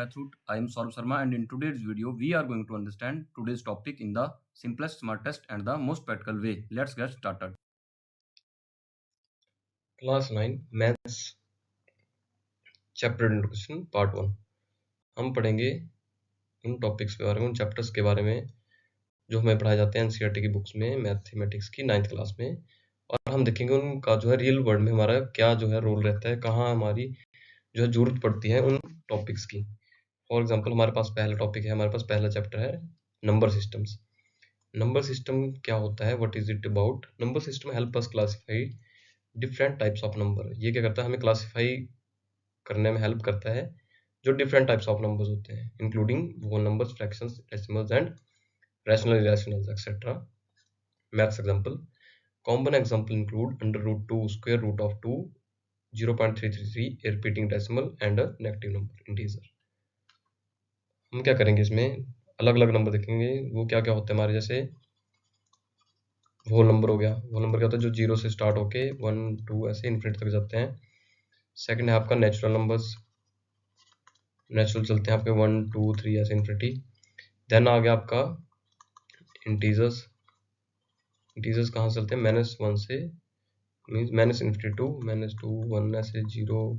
Mathroot. I am Saurabh Sharma, and in today's video, we are going to understand today's topic in the simplest, smartest, and the most practical way. Let's get started. Class 9 maths chapter introduction part 1 हम पढ़ेंगे उन topics के बारे में, उन chapters के बारे में जो हमें पढ़ाए जाते हैं एनसीईआरटी की बुक्स में मैथमेटिक्स की 9th क्लास में, और हम देखेंगे उनका जो है रियल वर्ल्ड में हमारा क्या जो है रोल रहता है, कहाँ हमारी जो है जरूरत पड़ती है उन टॉपिक्स की। फॉर एग्जांपल हमारे पास पहला टॉपिक है, हमारे पास पहला चैप्टर है नंबर सिस्टम्स। नंबर सिस्टम क्या होता है, what is it about? Number system help us classify different types of number. ये क्या करता है, हमें क्लासिफाई करने में हेल्प करता है जो डिफरेंट टाइप्स ऑफ नंबर्स होते हैं, including whole numbers, fractions, decimals and rational, irrational etcetera. Maths example, common example include under root 2, square root of 2, 0.333, a repeating decimal and a negative number integer। हम क्या करेंगे, इसमें अलग अलग number देखेंगे, वो क्या क्या होते हैं हमारे, जैसे होल नंबर हो गया। होल नंबर क्या होता है, जो 0 से स्टार्ट होके 1 2 ऐसे इन्फिनिटी तक जाते हैं। सेकंड है आपका नेचुरल नंबर्स, नेचुरल चलते हैं आपके 1 2 3 ऐसे इन्फिनिटी। देन आ गया आपका इंटीजर्स। इंटीजर्स कहाँ से चलते हैं, -1 से मीन्स -इन्फिनिटी टू -2 1 ऐसे 0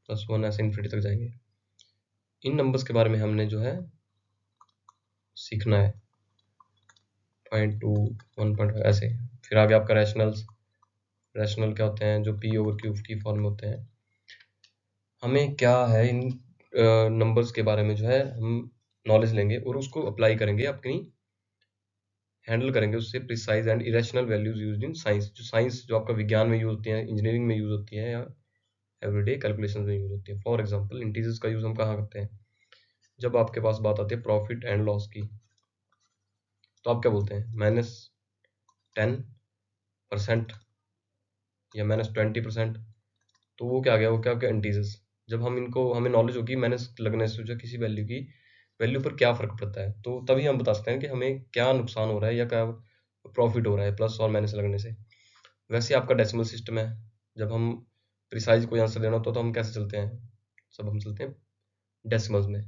++1 ऐसे इन्फिनिटी तक जाएंगे। इन नंबर्स के बारे में हमने जो है सीखना है, 0.2 1.5 ऐसे। फिर आगे आपका रैशनल्स। रैशनल क्या होते हैं, जो p/q की फॉर्म में होते हैं। हमें क्या है, इन नंबर्स के बारे में जो है हम नॉलेज लेंगे और उसको अप्लाई करेंगे, अपनी हैंडल करेंगे उससे precise and irrational values used in science. जो साइंस जो आपका विज्ञान में यूज होती है, इंजीनियरिंग में यूज होती है, या एवरीडे कैलकुलेशन में यूज होती है। फॉर एग्जांपल इंटीजर्स का यूज हम कहाँ करते हैं, जब आपके पास बात आती है प्रॉफिट एंड लॉस की, तो आप क्या बोलते हैं, -10% या -20%। तो वो क्या आ गया, वो क्या क्या इंटीजर्स। जब हम इनको, हमें नॉलेज होगी माइनस लगने से जो किसी वैल्यू की वैल्यू पर क्या फर्क पड़ता है, तो तभी हम बता सकते हैं कि हमें क्या नुकसान हो रहा है या क्या प्रॉफिट हो रहा है प्लस और माइनस लगने से। वैसे आपका डेसिमल सिस्टम है, जब हम प्रिसाइज कोई आंसर देना होता है तो हम कैसे चलते हैं, सब हम चलते हैं डेसिमल्स में।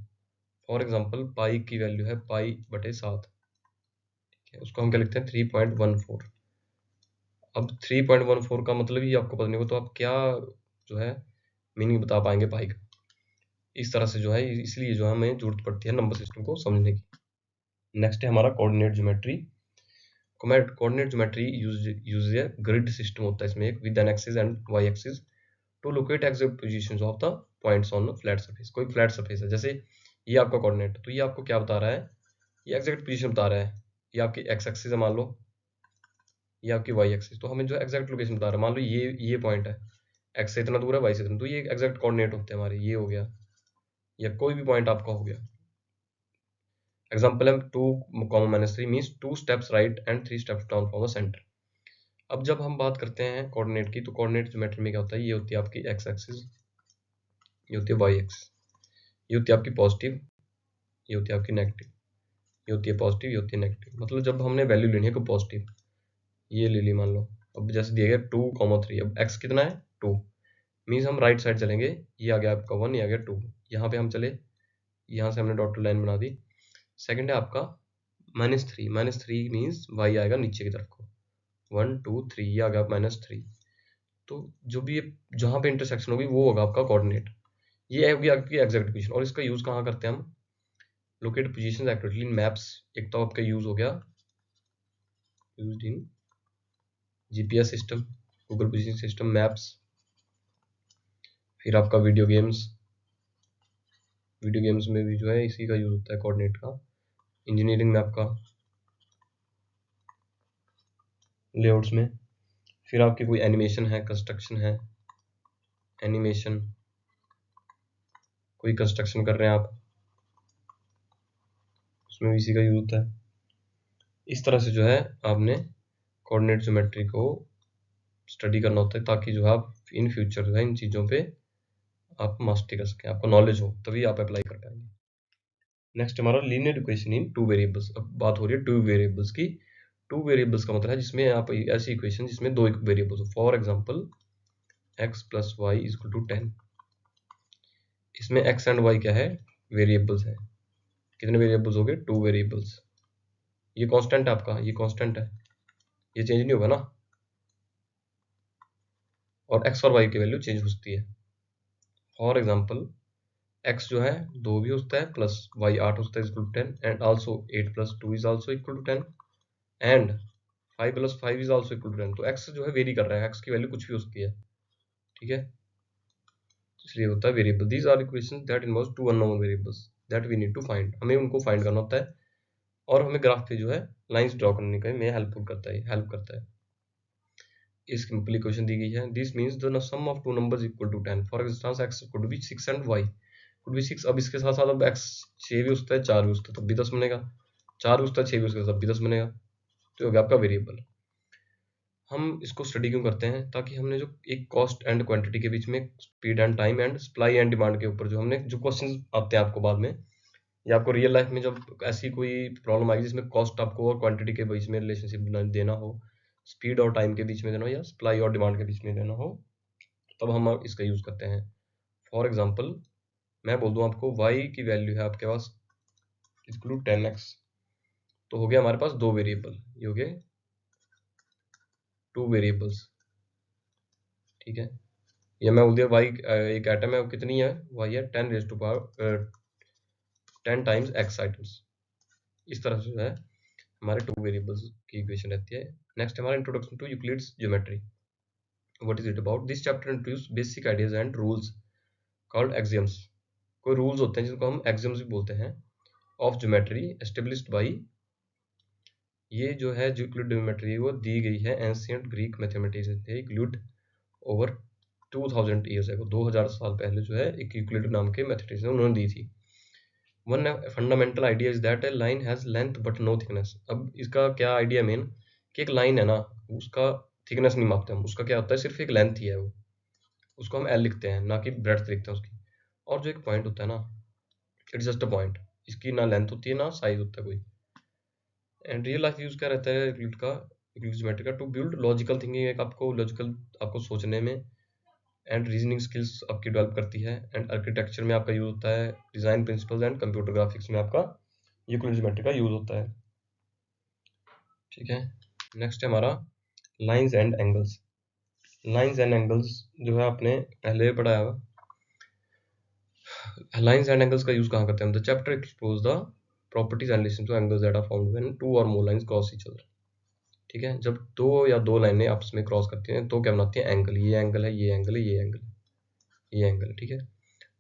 फॉर एग्जांपल पाई की वैल्यू है π/7, ठीक है, उसको हम क्या लिखते हैं 3.14। अब 3.14 का मतलब ही आपको पता नहीं हो तो आप क्या जो है मीनिंग बता पाएंगे पाई का। इस तरह से जो है, इसलिए जो है हमें जरूरत पड़ती है नंबर सिस्टम को समझने की। नेक्स्ट है हमारा coordinate geometry. Coordinate geometry use a grid system होता है इसमें एक, with an axis and Y axis to locate exact positions of the points on flat surface. कोई फ्लैट सरफेस है, जैसे ये आपका कोऑर्डिनेट, तो ये आपको क्या बता रहा है, ये एग्जैक्ट पोजीशन बता रहा है। ये आपकी एक्स एक्सिस है मान लो, ये आपकी वाई एक्सिस, तो हमें जो एग्जैक्ट लोकेशन बता रहा है। मान लो ये पॉइंट है, एक्स से इतना दूर है, वाई से इतना, तो ये एग्जैक्ट कोऑर्डिनेट होते हैं हमारे। ये हो गया, या कोई भी पॉइंट आपका हो गया। एग्जाम्पल है 2, -3 means 2 steps right and 3 steps down from the centre. अब जब हम बात करते हैं कोऑर्डिनेट की, तो कोऑर्डिनेट ज्योमेट्री में क्या होता है, ये होती है आपकी एक्स एक्सिस, ये होती है वाई एक्सिस, ये होती है आपकी पॉजिटिव, ये होती है आपकी नेगेटिव, ये होती है पॉजिटिव, ये होती है नेगेटिव। मतलब जब हमने वैल्यू लेनी है को पॉजिटिव, ये ले ली मान लो। अब जैसे दिया गया 2, 3, अब एक्स कितना है 2, मीन्स हम राइट साइड चलेंगे। ये आ गया आपका 1, ये आ गया 2, यहाँ पे हम चले, यहाँ से हमने डॉटेड लाइन बना दी। सेकंड है आपका -3, -3 मीन्स वाई आएगा नीचे की तरफ को, 1 2 3, ये आ गया -3। तो जो भी ये जहाँ पे इंटरसेक्शन होगी वो होगा आपका कोऑर्डिनेट। ये होगी आपकी एग्जैक्ट पोजीशन। और इसका यूज कहाँ करते हैं हम, लोकेट पोजीशंस एक्यूरेटली इन मैप्स। एक तो आपका यूज हो गया used in GPS system, Google position system, maps. फिर आपका वीडियो गेम्स, वीडियो गेम्स में भी जो है इसी का यूज होता है कोऑर्डिनेट का। इंजीनियरिंग में आपका लेआउट्स में। फिर आपकी कोई एनिमेशन है, कंस्ट्रक्शन है, एनिमेशन, कोई कंस्ट्रक्शन कर रहे हैं आप, उसमें भी इसी का यूज होता है। इस तरह से जो है आपने कोऑर्डिनेट ज्योमेट्री को स्टडी करना होता है, ताकि जो आप इन फ्यूचर जो है इन चीज़ों पे आप मास्टरी कर सकें, आपको नॉलेज हो, तभी आप अप्लाई कर पाएंगे। नेक्स्ट हमारा लीनियर इक्वेशन इन 2 वेरिएबल्स। अब बात हो रही है 2 वेरिएबल्स की। 2 वेरिएबल्स का मतलब है जिसमें आप ऐसी इक्वेशन जिसमें 2 वेरिएबल्स हो। For example x + y = 10। इसमें x एंड y क्या है, वेरिएबल्स हैं। कितने वेरिएबल्स हो गए, 2 वेरिएबल्स। ये कांस्टेंट है आपका, ये कांस्टेंट है, ये चेंज नहीं होगा ना। और x और y की वैल्यू चेंज हो सकती है। फॉर एग्जांपल x जो है 2 भी होता है प्लस y 8 होता है equal to 10 and also 8 plus 2 is also equal to 10 and 5 plus 5 is also equal to 10। तो x जो है वेरी कर रहा है, x की वैल्यू कुछ भी हो सकती है, ठीक है, इसलिए होता है variable. These are equations that involve two unknown variables that we need to find. हमें उनको फाइंड करना होता है और हमें ग्राफ पे जो है लाइंस ड्रॉ करने का में हेल्प करता है। इस सिंपल इक्वेशन दी गई है, this means the sum of two numbers equal to 10। For instance x could be 6 and y could be 6। अब इसके साथ साथ अब x 6 भी हो सकता है, 4 भी हो सकता है, तब भी 10 बनेगा। 4 भी हो सकता है, 6 भी हो सकता है, तब भी 10 बनेगा। तो हो गया आपका वेरिएबल। हम इसको स्टडी क्यों करते हैं, ताकि हमने जो एक कॉस्ट एंड क्वांटिटी के बीच में speed and time and supply and demand के ऊपर जो हमने जो क्वेश्चंस आते हैं आपको बाद में, या आपको रियल लाइफ में जब ऐसी कोई प्रॉब्लम आएगी जिसमें कॉस्ट आपको और क्वांटिटी के बीच में रिलेशनशिप देना हो, स्पीड और टाइम के बीच में देना हो, या सप्लाई और डिमांड के बीच में देना हो, तब हम इसका यूज़ करते हैं। फॉर एग्जांपल मैं बोल दूं आपको y की वैल्यू है आपके पास इक्वल टू 10x, तो हो गया हमारे पास दो वेरिएबल, ये हो गए 2 वेरिएबल्स, ठीक है। या मैं बोल दिया y एक एटम है, वो कितनी है, y है 10 raise to power 10 times x items. इस तरह से जो है हमारे 2 वेरिएबल्स की इक्वेशन रहती है। नेक्स्ट हमारा introduction to Euclid's geometry. What is it about, this chapter introduce basic ideas and rules called axioms. कोई रूल्स होते हैं जिनको हम एक्सियम्स भी बोलते हैं, ऑफ ज्योमेट्री एस्टेब्लिश्ड बाई, ये जो है यूक्लिड ज्योमेट्री वो दी गई है एंशिएंट ग्रीक मैथमेटिशियन थे यूक्लिड ओवर 2000 ईयर्स अगो, 2000 साल पहले जो है एक यूक्लिड नाम के मैथमेटिशियन उन्होंने दी थी। One fundamental idea is that a line has length but no thickness. अब इसका क्या आइडिया मेन, कि एक लाइन है ना, उसका थिकनेस नहीं मापते हम, उसका क्या होता है, सिर्फ एक लेंथ ही है वो, उसको हम एल लिखते हैं, ना कि ब्रेड्थ लिखते हैं उसकी। और जो एक पॉइंट होता है ना, इट्स जस्ट अ पॉइंट, इसकी ना लेंथ होती है ना साइज होता है कोई। एंड रियल लाइफ यूज क्या रहता है यूक्लिड का, यूक्लिड ज्योमेट्री का, टू बिल्ड लॉजिकल थिंकिंग, एक आपको लॉजिकल आपको सोचने में एंड रीजनिंग स्किल्स आपकी डेवलप करती है। एंड आर्किटेक्चर में आपका यूज होता है, design principles and computer graphics में आपका यूक्लिड ज्योमेट्री का यूज होता है, ठीक है। नेक्स्ट है हमारा lines and angles. Lines and angles जो है आपने पहले पढ़ाया हुआ। लाइंस एंड एंगल्स का यूज कहाँ करते हैं, the chapter explores the properties and relations to angles that are found when two or more lines cross each other, ठीक है। जब दो या दो लाइनें आपस में क्रॉस करती हैं तो क्या बनाती हैं, एंगल। ये एंगल है, ये एंगल है, ये एंगल है, ये एंगल है, ठीक है।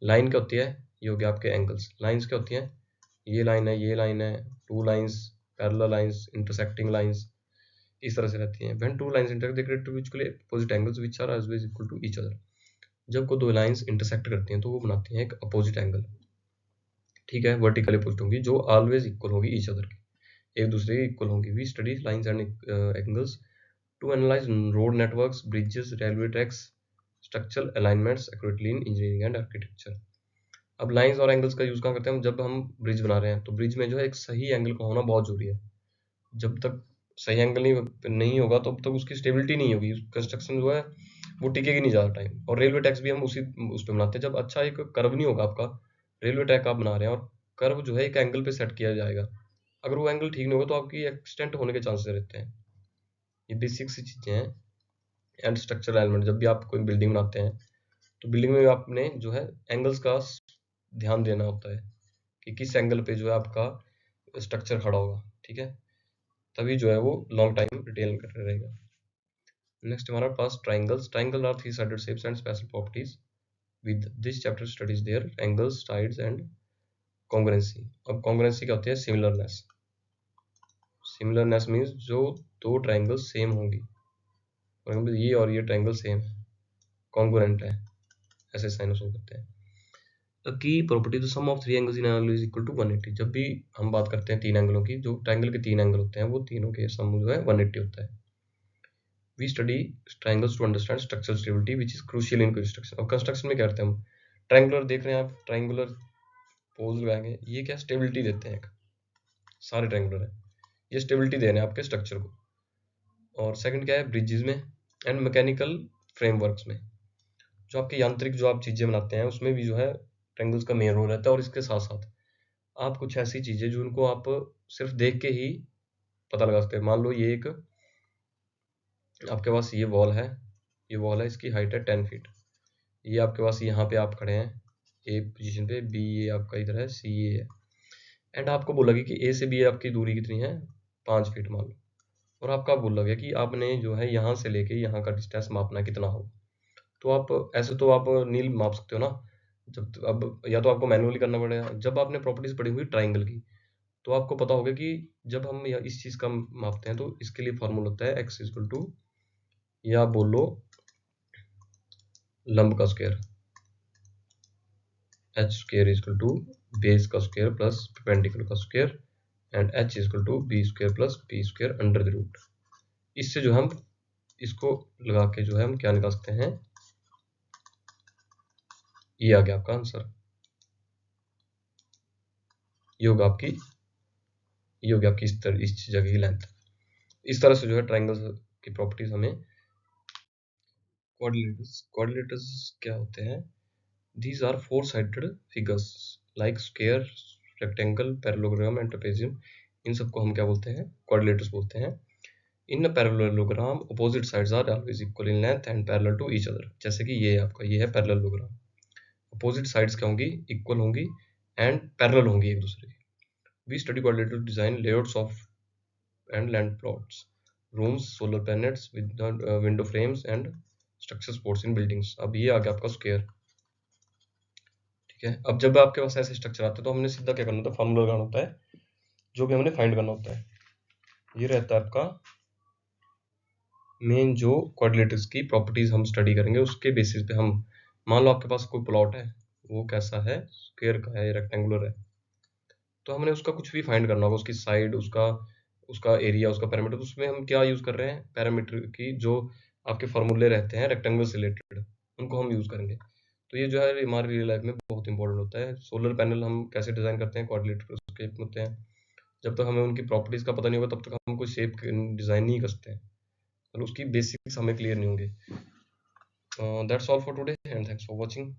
लाइन क्या होती है, ये हो गया आपके एंगल्स। लाइंस क्या होती हैं, ये लाइन है, ये लाइन है, two lines, parallel lines, intersecting lines, इस तरह से रहती हैं। When two lines intersect they create mutually opposite angles which are always equal to each other. जब को दो लाइंस इंटरसेक्ट करती हैं तो वो बनाती हैं एक अपोजिट एंगल, ठीक है, वर्टिकली अपोजिट होंगी, जो ऑलवेज इक्वल होगी ईच अदर के, एक दूसरे के इक्वल होंगी। We study lines and angles to analyze road networks, bridges, railway tracks, structural alignments accurately in engineering and architecture। अब लाइंस और एंगल्स का यूज कहाँ करते हैं हम, जब हम ब्रिज बना रहे हैं तो ब्रिज में जो है एक सही एंगल का होना बहुत जरूरी है। जब तक सही एंगल नहीं होगा तब तक उसकी स्टेबिलिटी नहीं होगी, कंस्ट्रक्शन जो है वो टिकेगी नहीं ज़्यादा टाइम। और रेलवे ट्रैक्स भी हम उस पर बनाते हैं, जब अच्छा एक कर्व नहीं होगा आपका, रेलवे ट्रैक आप बना रहे हैं और कर्व जो है एक एंगल पे सेट किया जाएगा, अगर वो एंगल ठीक नहीं होगा तो आपकी एक्सटेंट होने के चांसेस रहते हैं। ये बेसिक सी चीज़ें हैं। एंड स्ट्रक्चरल एलिमेंट, जब भी आप कोई बिल्डिंग बनाते हैं तो बिल्डिंग में आपने जो है एंगल्स का ध्यान देना होता है कि किस एंगल पे जो है आपका स्ट्रक्चर खड़ा होगा, ठीक है, तभी जो है वो लॉन्ग टाइम रिटेन कर रहेगा। नेक्स्ट हमारा पास triangles. Triangle are three sided shapes and special properties. With this chapter studies their angles, sides and congruency. अब कॉन्ग्रुएंसी क्या होती है, सिमिलरनेस। सिमिलरनेस मीन्स जो दो ट्राइंगल्स सेम होंगी, फॉर एग्जाम्पल ये और ये ट्राइंगल सेम है, कॉन्ग्रुएंट है, ऐसे साइनस हो सकते हैं। की property, the sum of three angles in angle is equal to 180। जब भी हम बात करते हैं तीन एंगलों की, जो ट्राइंगल के तीन एंगल होते हैं वो तीनों के सम जो है 180 होता है। We study triangles to understand structural stability which is crucial in construction. अब कंस्ट्रक्शन में क्या करते हैं हम, ट्राइंगुलर देख रहे हैं आप, ट्राइंगुलर पोज लगाएंगे, ये क्या स्टेबिलिटी देते हैं, एक सारे ट्राइंगुलर है, ये स्टेबिलिटी दे रहे हैं आपके स्ट्रक्चर को। और सेकंड क्या है, ब्रिजेस में एंड मैकेनिकल फ्रेमवर्क्स में, जो आपके यांत्रिक जो आप चीज़ें बनाते हैं उसमें भी जो है ट्रायंगल्स का मेन रोल रहता है। और इसके साथ साथ आप कुछ ऐसी चीज़ें जो उनको आप सिर्फ देख के ही पता लगा सकते हैं। मान लो ये एक आपके पास ये वॉल है, इसकी हाइट है 10 फीट। ये आपके पास यहाँ पे आप खड़े हैं ए पोजीशन पे, बी ये आपका इधर है, सी ये है, एंड आपको बोला गया कि ए से बी आपकी दूरी कितनी है, 5 फीट मान लो। और आपका बोला गया कि आपने जो है यहाँ से लेके यहाँ का डिस्टेंस मापना कितना हो। तो आप ऐसे तो आप नील माप सकते हो ना, जब अब या तो आपको मैनुअली करना पड़ेगा। जब आपने प्रॉपर्टीज पढ़ी हुई ट्राइंगल की, तो आपको पता होगा कि जब हम इस चीज़ का मापते हैं तो इसके लिए फॉर्मूला होता है x इक्वल टू, या बोल लो लंब का square, h square equal to base का स्क्वायर प्लस परपेंडिकुलर का square, and h equal to B square plus P square under the root. इससे जो हम इसको लगा के जो है हम क्या निकाल सकते हैं, ये आ गया आपका आंसर। ये होगा आपकी इस जगह की लेंथ। इस तरह से जो है ट्रायंगल्स की प्रॉपर्टीज हमें कोऑर्डिनेटर्स क्या होते हैं, these are four sided figures like square, rectangle, parallelogram and trapezium। इन सबको हम क्या बोलते हैं, कोऑर्डिनेटर्स बोलते हैं। In parallelogram opposite sides are always equal in length and parallel to each other. जैसे कि ये आपका ये है पैरेललोग्राम, ऑपोजिट साइड्स क्या होंगी, इक्वल होंगी एंड पैरेलल होंगी एक दूसरे की। We study coordinator design layouts of and land plots, rooms, solar panels with window frames and structure supports in buildings. अब ये आ गया आपका स्क्वायर, ठीक है। अब जब आपके पास ऐसे स्ट्रक्चर आते हैं तो हमने सीधा क्या करना होता है, फॉर्मूला लगाना होता है, जो भी हमने फाइंड करना होता है। ये रहता है आपका मेन जो कोऑर्डिनेटर्स की प्रॉपर्टीज हम स्टडी करेंगे, उसके बेसिस पे हम, मान लो आपके पास कोई प्लॉट है, वो कैसा है, स्क्वायर का है, रेक्टेंगुलर है, तो हमने उसका कुछ भी फाइंड करना होगा, उसकी साइड, उसका एरिया, उसका पैरामीटर। तो उसमें हम क्या यूज कर रहे हैं, पैरामीटर की जो आपके फॉर्मूले रहते हैं रेक्टेंगल से रिलेटेड, उनको हम यूज करेंगे। तो ये जो है हमारी रियल लाइफ में बहुत इंपॉर्टेंट होता है। सोलर पैनल हम कैसे डिजाइन करते हैं, कोऑर्डिनेटर उसके होते हैं। जब तक हमें उनकी प्रॉपर्टीज का पता नहीं होगा तब तक हम कोई शेप डिजाइन नहीं कर सकते हैं, और उसकी बेसिक्स हमें क्लियर नहीं होंगे। That's all for today and thanks for watching.